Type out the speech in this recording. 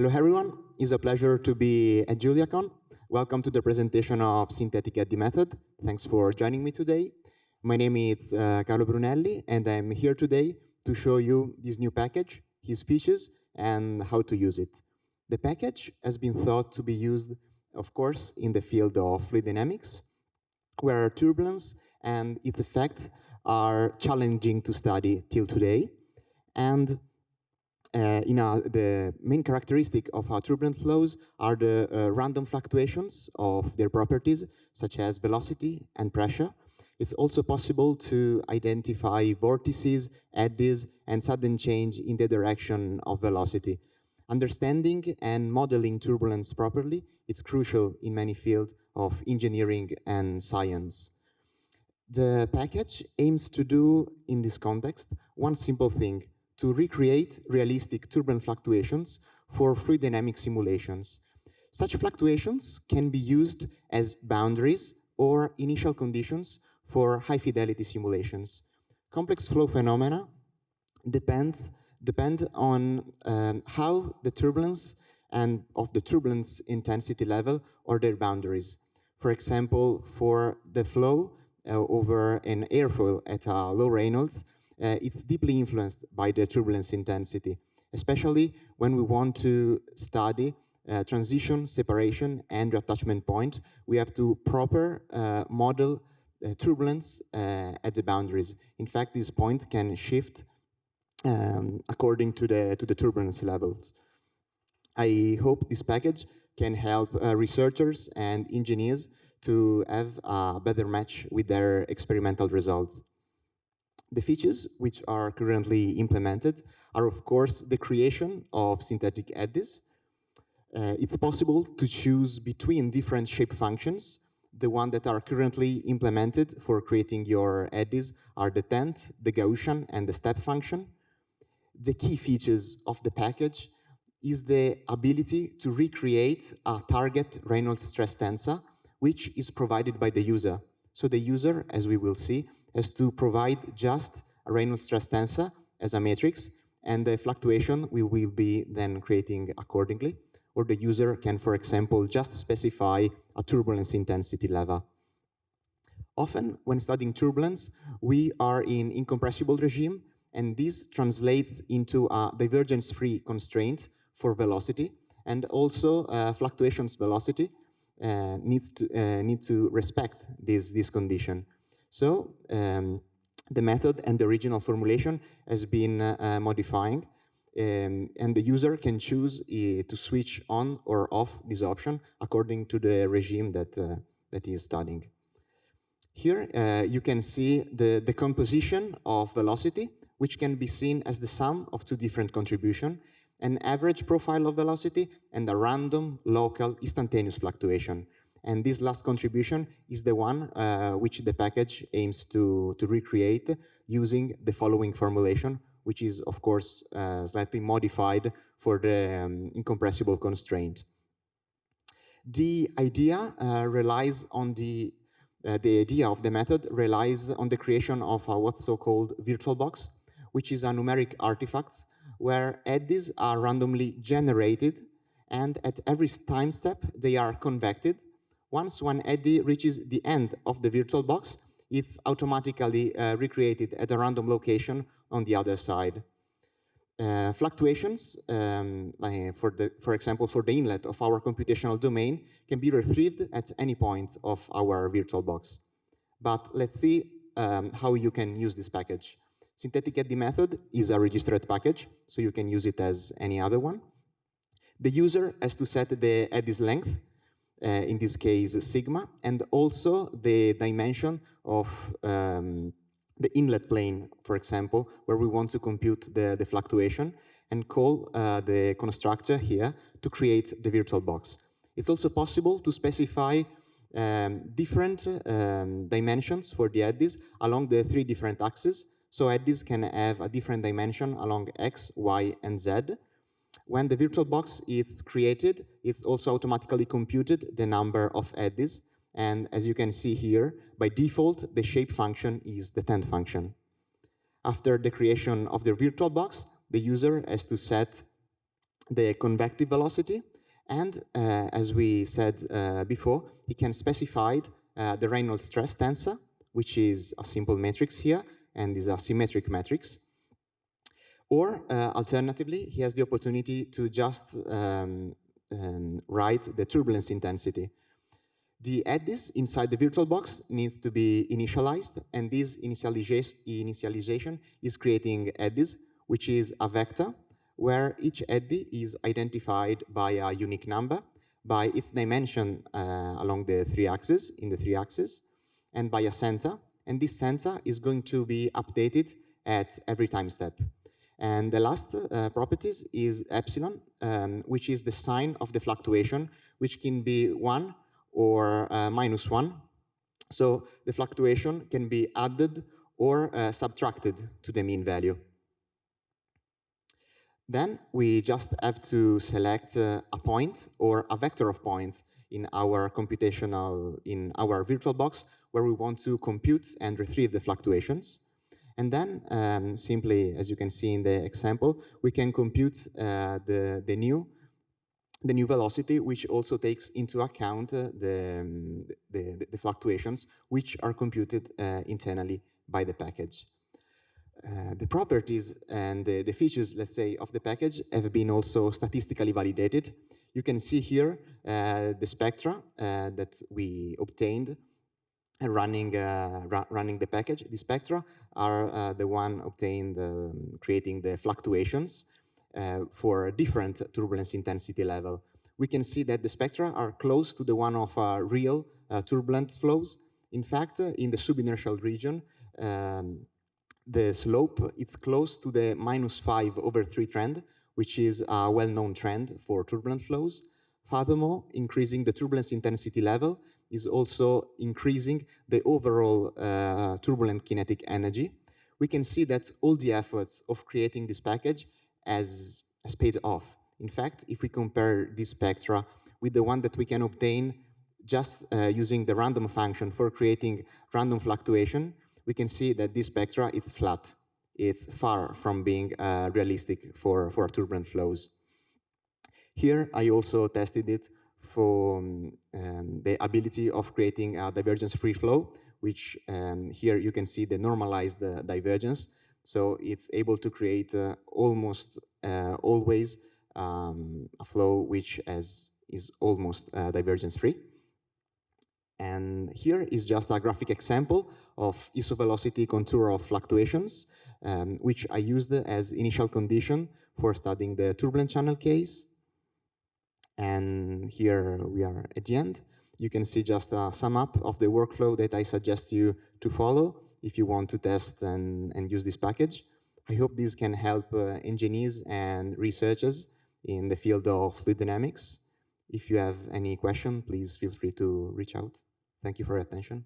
Hello everyone, it's a pleasure to be at JuliaCon. Welcome to the presentation of Synthetic Eddy Method. Thanks for joining me today. My name is Carlo Brunelli, and I'm here today to show you this new package, his features, and how to use it. The package has been thought to be used, of course, in the field of fluid dynamics, where turbulence and its effects are challenging to study till today. And the main characteristic of our turbulent flows are the random fluctuations of their properties, such as velocity and pressure. It's also possible to identify vortices, eddies, and sudden change in the direction of velocity. Understanding and modeling turbulence properly is crucial in many fields of engineering and science. The package aims to do, in this context, one simple thing: to recreate realistic turbulent fluctuations for fluid dynamic simulations. Such fluctuations can be used as boundaries or initial conditions for high-fidelity simulations. Complex flow phenomena depend on how the turbulence and of the turbulence intensity level or their boundaries. For example, for the flow over an airfoil at a low Reynolds, it's deeply influenced by the turbulence intensity, especially when we want to study transition, separation, and reattachment point. We have to proper model turbulence at the boundaries. In fact, this point can shift according to the turbulence levels. I hope this package can help researchers and engineers to have a better match with their experimental results. The features which are currently implemented are, of course, the creation of synthetic eddies. It's possible to choose between different shape functions. The ones that are currently implemented for creating your eddies are the tent, the Gaussian, and the step function. The key features of the package is the ability to recreate a target Reynolds stress tensor, which is provided by the user. So the user, as we will see, has to provide just a Reynolds stress tensor as a matrix, and the fluctuation we will be then creating accordingly. Or the user can, for example, just specify a turbulence intensity level. Often, when studying turbulence, we are in incompressible regime, and this translates into a divergence-free constraint for velocity, and also fluctuations velocity need to respect this condition. So the method and the original formulation has been modifying, and the user can choose to switch on or off this option according to the regime that he is studying. Here you can see the composition of velocity, which can be seen as the sum of two different contributions: an average profile of velocity and a random, local, instantaneous fluctuation. And this last contribution is the one which the package aims to recreate using the following formulation, which is, of course, slightly modified for the incompressible constraint. The idea relies on the idea of the method relies on the creation of a what's so-called virtual box, which is a numeric artifact where eddies are randomly generated, and at every time step they are convected. Once one eddy reaches the end of the virtual box, it's automatically recreated at a random location on the other side. Fluctuations, for example, for the inlet of our computational domain, can be retrieved at any point of our virtual box. But let's see how you can use this package. Synthetic Eddy Method is a registered package, so you can use it as any other one. The user has to set the eddy's length, in this case sigma, and also the dimension of the inlet plane, for example, where we want to compute the fluctuation, and call the constructor here to create the virtual box. It's also possible to specify different dimensions for the eddies along the three different axes. So eddies can have a different dimension along x, y, and z. When the virtual box is created, it's also automatically computed the number of eddies. And as you can see here, by default, the shape function is the tent function. After the creation of the virtual box, the user has to set the convective velocity, and as we said before, he can specify the Reynolds stress tensor, which is a simple matrix here, and is a symmetric matrix. Or alternatively, he has the opportunity to just write the turbulence intensity. The eddies inside the virtual box needs to be initialized, and this initialization is creating eddies, which is a vector where each eddy is identified by a unique number, by its dimension along the three axes, and by a center. And this center is going to be updated at every time step. And the last properties is epsilon, which is the sign of the fluctuation, which can be 1 or -1. So the fluctuation can be added or subtracted to the mean value. Then we just have to select a point or a vector of points in our virtual box where we want to compute and retrieve the fluctuations. And then simply, as you can see in the example, we can compute the new velocity, which also takes into account the fluctuations, which are computed internally by the package. The properties and the features, let's say, of the package have been also statistically validated. You can see here the spectra that we obtained running the package. The spectra are the one obtained creating the fluctuations for a different turbulence intensity level. We can see that the spectra are close to the one of real turbulent flows. In fact, in the subinertial region, the slope is close to the -5/3 trend, which is a well-known trend for turbulent flows. Furthermore, increasing the turbulence intensity level is also increasing the overall turbulent kinetic energy. We can see that all the efforts of creating this package has paid off. In fact, if we compare this spectra with the one that we can obtain just using the random function for creating random fluctuation, we can see that this spectra is flat. It's far from being realistic for turbulent flows. Here, I also tested it for the ability of creating a divergence-free flow, which here you can see the normalized divergence. So it's able to create almost always a flow which is almost divergence-free. And here is just a graphic example of isovelocity contour of fluctuations, which I used as initial condition for studying the turbulent channel case. And here we are at the end. You can see just a sum up of the workflow that I suggest you to follow if you want to test and use this package. I hope this can help engineers and researchers in the field of fluid dynamics. If you have any question, please feel free to reach out. Thank you for your attention.